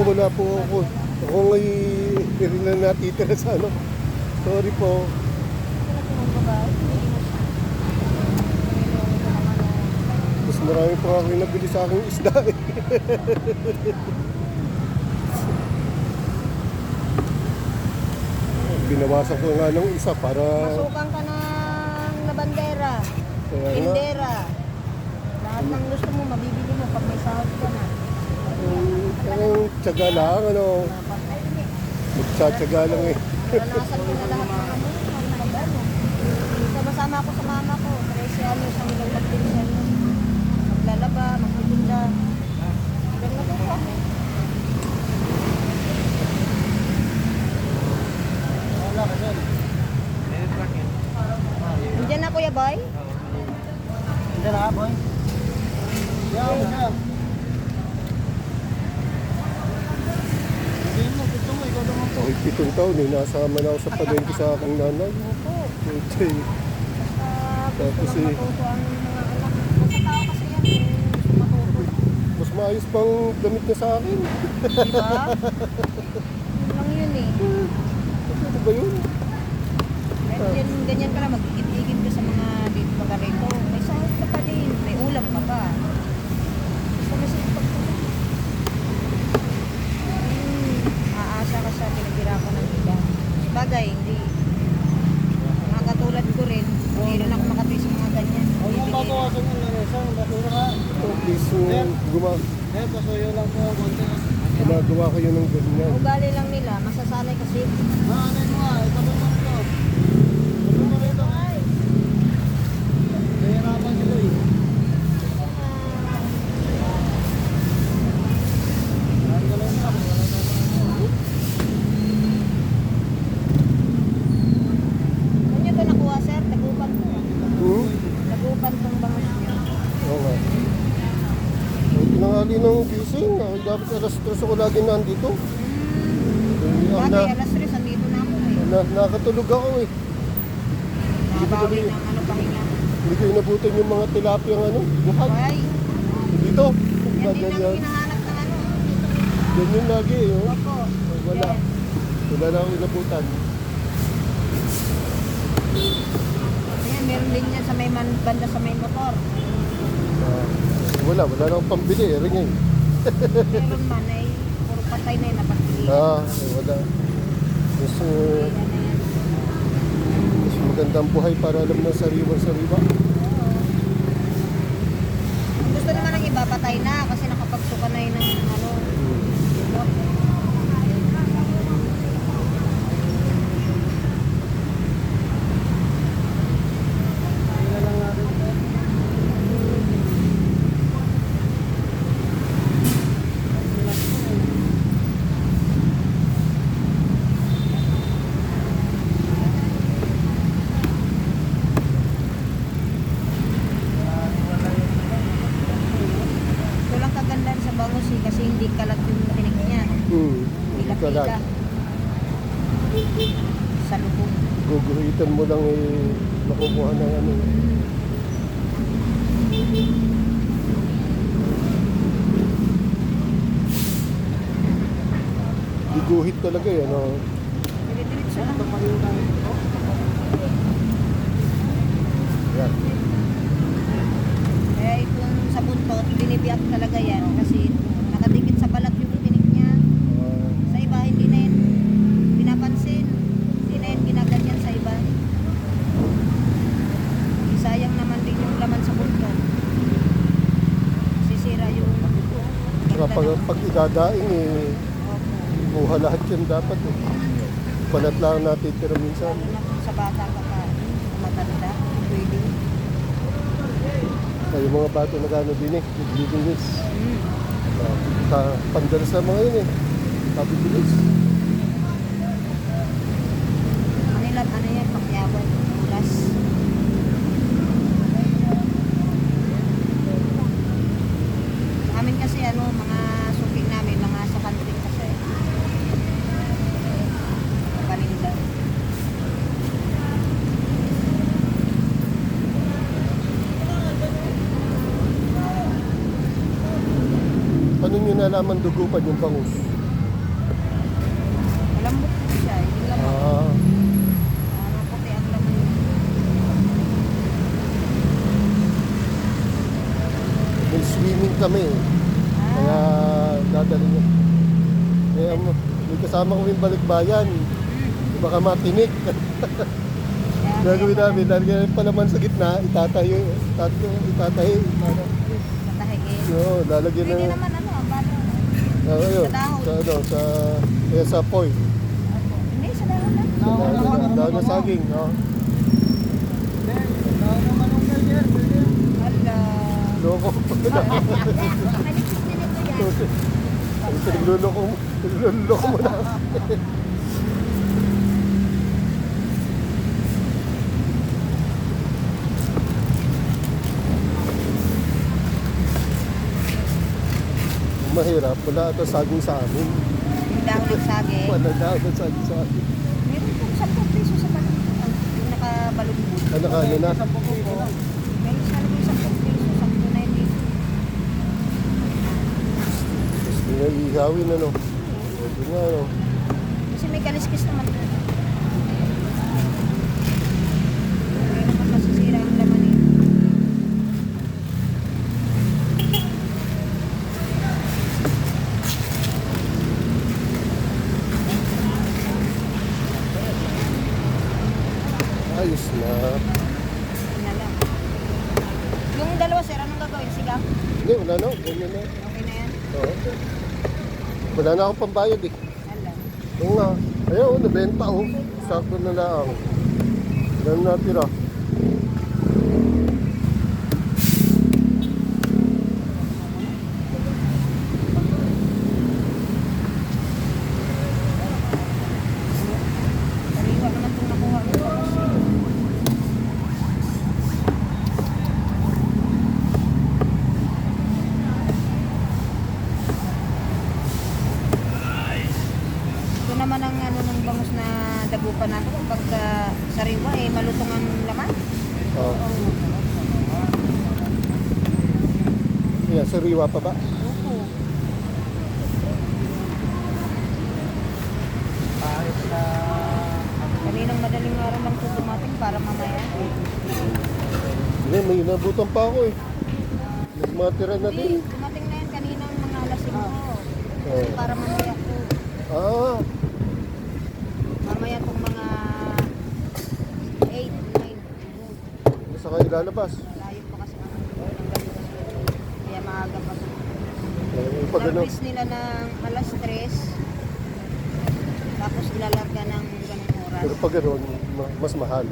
wala po ako. Ako ngayon rin na natitira sa ano. Sorry po. Mas marami pa ako yung nabili sa aking isda eh. Binawasan ko nga ng isa para... Masukan ka ng labandera, Kaya nga, tindera. Lahat ng gusto mo, mabibili mo pag may sahod ka na. ang tiyaga lang, ano. Magtsatsaga lang eh. Naranasan ko na lahat ng ano, sama-sama ako sa mama ko. 13 anos ang ilang magpinsel. Maglalaba, magtitinda. Hanggang natuto ako. Nandiyan na Kuya Boy? Hindi na, boy. Yan, yan. Hindi mo, gusto mo, ikaw naman po. Ay, 7 taon eh. Nasama na ako sa palengke sa aking nanay. Opo. Okay. Tapos Tapos lang matuto ang mga anak. Basta tao kasi yan eh. Matuto. Mas maayos pang damit niya sa akin. Diba? Yun lang yun eh. Ano ba yun? Ganyan ka lang, mag-igit-igit ka sa mga dito mga rito. May sahod ka pa din, may ulam ka pa. Basta kasi aasa ka sa pinaghirapan ng iba. Bagay, hindi. Mga katulad ko rin, hindi rin ako makatay sa mga ganyan. Huwag mong babawasan yung nanesa, basura ka. Oh, please, Eh, pasuyo lang po, konti. gumagawa kayo ng ganyan. Ugali lang nila, masasanay kasi. Ano mo nga, itabi mo rito. Itabi mo rito. Nahihirapan sila eh. Saan ka lang na? Saan nyo ito nakuha, sir? Tagupan ko. Hmm? Tagupan tong bangus nyo. Oo nga. Ang tinangali ng gising, dapat alas 3 ako lagi nandito. Bagay, alas 3, andito na ako eh. Nakatulog ako eh. Nabawi ng ano pahinga. Hindi ko inabutan yung mga tilapia ano. Buhat. Why? Dito. Yan din ang Ganyan. hinahanap ng ano. Ganyan lagi eh. Oh. Opo. Wala. Yes. Wala na akong inabutan. Ayan, meron din yan sa may banda sa may motor. Wala na akong pambili eh. Ring eh. Meron man ay puro patay na yun napagpili. Wala. Mas, mas magandang buhay para alam na sariwa-sariwa. Gusto naman ng iba patay na kasi nakapagsuka na yun ng ano. Limot. Ito lang kagandaan sa bangus eh, kasi hindi kalat yung tinig niya. Pila. Pila-pila. Sa lubog. Guguhitan mo lang eh. Makukuha ng ano. Guguhit talaga eh. Ano. Dire-diretso lang. Yan. Kaya itong sa buntot, binibiyak talaga yan kasi nakadikit sa balat yung tinig niya. Sa iba, hindi na yun pinapansin. Hindi na yun ginaganyan sa iba. Sayang naman din yung laman sa buntot. Sisira yung Saka pag idadaing eh. Opo. Buha lahat yan dapat eh. Palat lang natitira minsan. Lalo na kung sa bata ka pa, matanda, pwede. Yung mga bata na gano'n din eh. Naglilinis. Pandalas na mga yun eh. Sabi bilis. Manila, ano yan, pakyawan, ulas. Amin kasi ano, mga suki namin, mga sa country kasi. Paninda. Paano nyo nalaman dugupan yung bangus? may swimming kami. Kaya dadalhin niya. Kaya may kasama kami balikbayan. Baka matinik. Gagawin namin, lalagyan pa naman sa gitna, itatayo. Itatayo. Matahiin. Oo, lalagyan Pwede ng... naman ano, balo. Ayun, Sa dahon. sa poy. Hindi, sa dahon lang. Dahon na saging, no? Tao naman ang ganyan. Pwede. Hala. Loko. Malikis din ito yan. Nagluloko mo na. Mahirap, wala ito saging sa amin. Yung dahon ng saging. Wala na ito saging sa amin. Meron pong 10 piso sa balong. Yung nakabalong. Ano ka, ano na? Sa pupo ko. Meron sa amin 10 piso. 10 na hindi. Gusto nga ihawin, ano? Ito nga, ano? Kasi may kaliskis naman. Hindi naman masisira ang laman eh. Ayos na. Yun na lang. Yung dalawa sir, anong gagawin? Sigaw? Hindi, wala na. Ganyan na. Okay na yan? Oo. Wala na akong pambayad eh. Hala. Oo nga. Ayaw, nabenta oh. Sakto na lang. Ganun natira. Sariwa naman itong nakuha ko sa kasi. Ito naman ang ano ng bangus na dagupan natin. Pagka sariwa eh, malutong ang laman. Oo. Yeah, sariwa pa ba? Oo. Kahit na... Kaninang madaling araw lang ito dumating para mamaya. Hindi, may inabutan pa ako eh. Nagmatira na Hindi, din. dumating na yan kaninang mga alas 5. Kasi Oo. para mamaya po. Ah, Mamaya pong mga 8, 9. saka ilalabas. Layo pa kasi ang ganito. Kaya maaga pa. Pag ano, Service nila ng alas 3. Tapos ilalagyan ng ganung oras. pero pag ano, mas mahal.